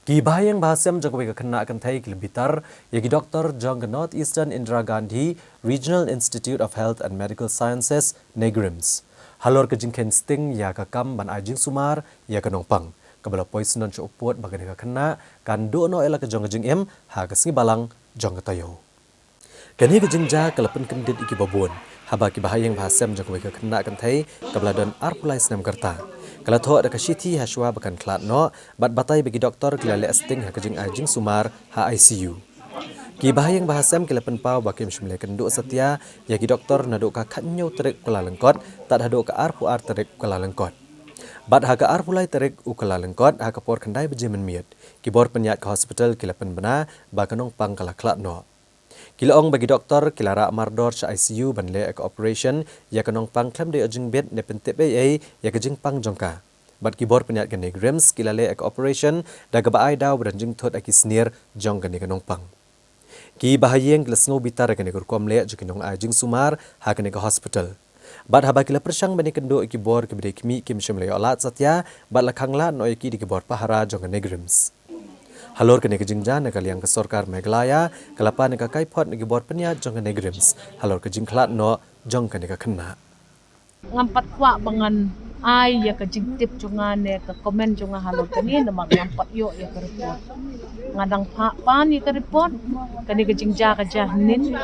Gibayang bahasam Jokowi kena akan thai kilometer yagi Dr. Jong North Eastern Indira Gandhi Regional Institute of Health and Medical Sciences Negrims. Halor kejingken sting ya kakam ban ajing sumar ya kanongpang. Kabala poisonan sa upot bagan kena kan no ela kejong em ha kasngi balang jong tayo. Kani kejingja kalapan kendit iki babon. Haba kibahayang bahasam Jokowi kena akan thai kabala don arpulai senam kerta. Kalau thok ada kasiti haswa bakan klat no bat batai bagi doktor kelale asting ha kejing ajing sumar ha ICU. Ki bahayang bahasam kelapan pau bakim shumle kenduk setia yagi doktor naduk ka khatnyo terik kala lengkot tak haduk ka arpu ar terik kala lengkot. Bat ha ka arpulai terik u kala lengkot ha ka por kendai bejemen miet. Ki bor penyat ka hospital kelapan bena bakanong pang kala klat no. Kilaong bagi doktor kilara mardor sa ICU banle ek operation ya kanong pang klem de ajing bed ne pentep ai ya kejing pang jongka. Bat kibor penyat gane grims kilale ek operation da gabaai daw beranjing thot aki snir jong gane kanong pang. Ki bahayeng glasngo bitar gane kurkom le jikinong ajing sumar ha gane ka hospital. Bat haba kila persang bani kendo iki bor kibde kimi kim shimle olat satya bat lakhangla no iki di kibor pahara jong gane grims. Halor kene kejingja na kaliang kesorkar Meghalaya kalapa ne ka kaipot ne gibor penya jong kene grims halor kejing klat no jong kene ka kena ngampat kwa bangan ai ya kejing tip jonga ne ka komen jonga halor kene na ngampat yo ya ka report ngadang pan ya ka report kene kejingja ka jahnin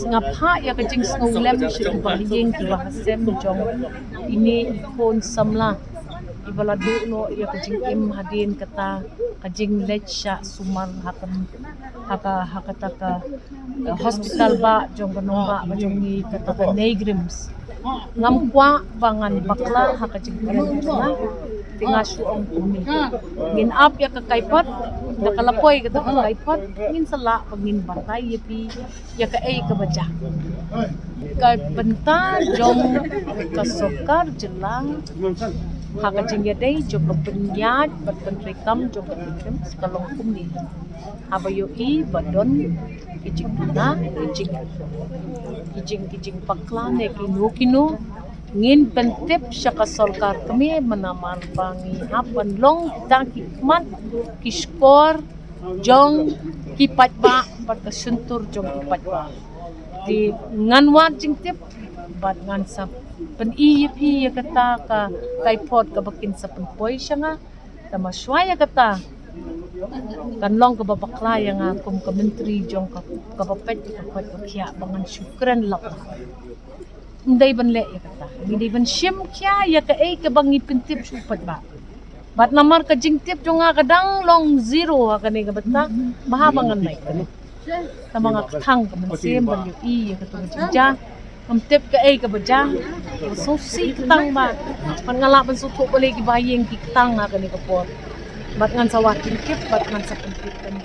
ngapha ya kejing snolem shi bahiyeng ki bahasem jong ini ikon samla ibala no ya kejing im hadin kata kajing lecha sumar hakataka hospital ba jong kanonga ba jong ni kata negrims ngamkwa bangan bakla hakajing na tingasu ang kumi ngin up ya kakaipat nakalapoy kata kakaipat ngin sala pagin batay yapi ya ka ay kabaja kay benta jong kasokar jelang hakajing yaday jong penyat berpenrikam jong ketikem sekalong kumi habayo I badon kijing na kijing pakla ne kinu ngin pentip siya kasolkar kami manaman pangi hapan long tangki man kiskor jong kipat ba pagkasuntur jong kipat ba di nganwan jing tip bat ngan sa pen iya kata ka kaipot ka bakin sa penpoy siya nga tamaswaya kata kanlong ka babakla nga kum ka menteri jong ka kapapet ka kya bangan syukran lak hindi ban le ya kata hindi ban syem kya ya ka ay ka bangi pintip supat ba bat namar ka jing tip jong nga kadang long zero ha kani ka bata mahabangan nay kani ta mga katang ka mansim ban yu iya ka jingja am tip ka ay ka baja so si katang ba pan ngalaban so to boleh gibayeng ki katang ha kani ka pot bat ngan sa wakin kip bat ngan sa pintip kani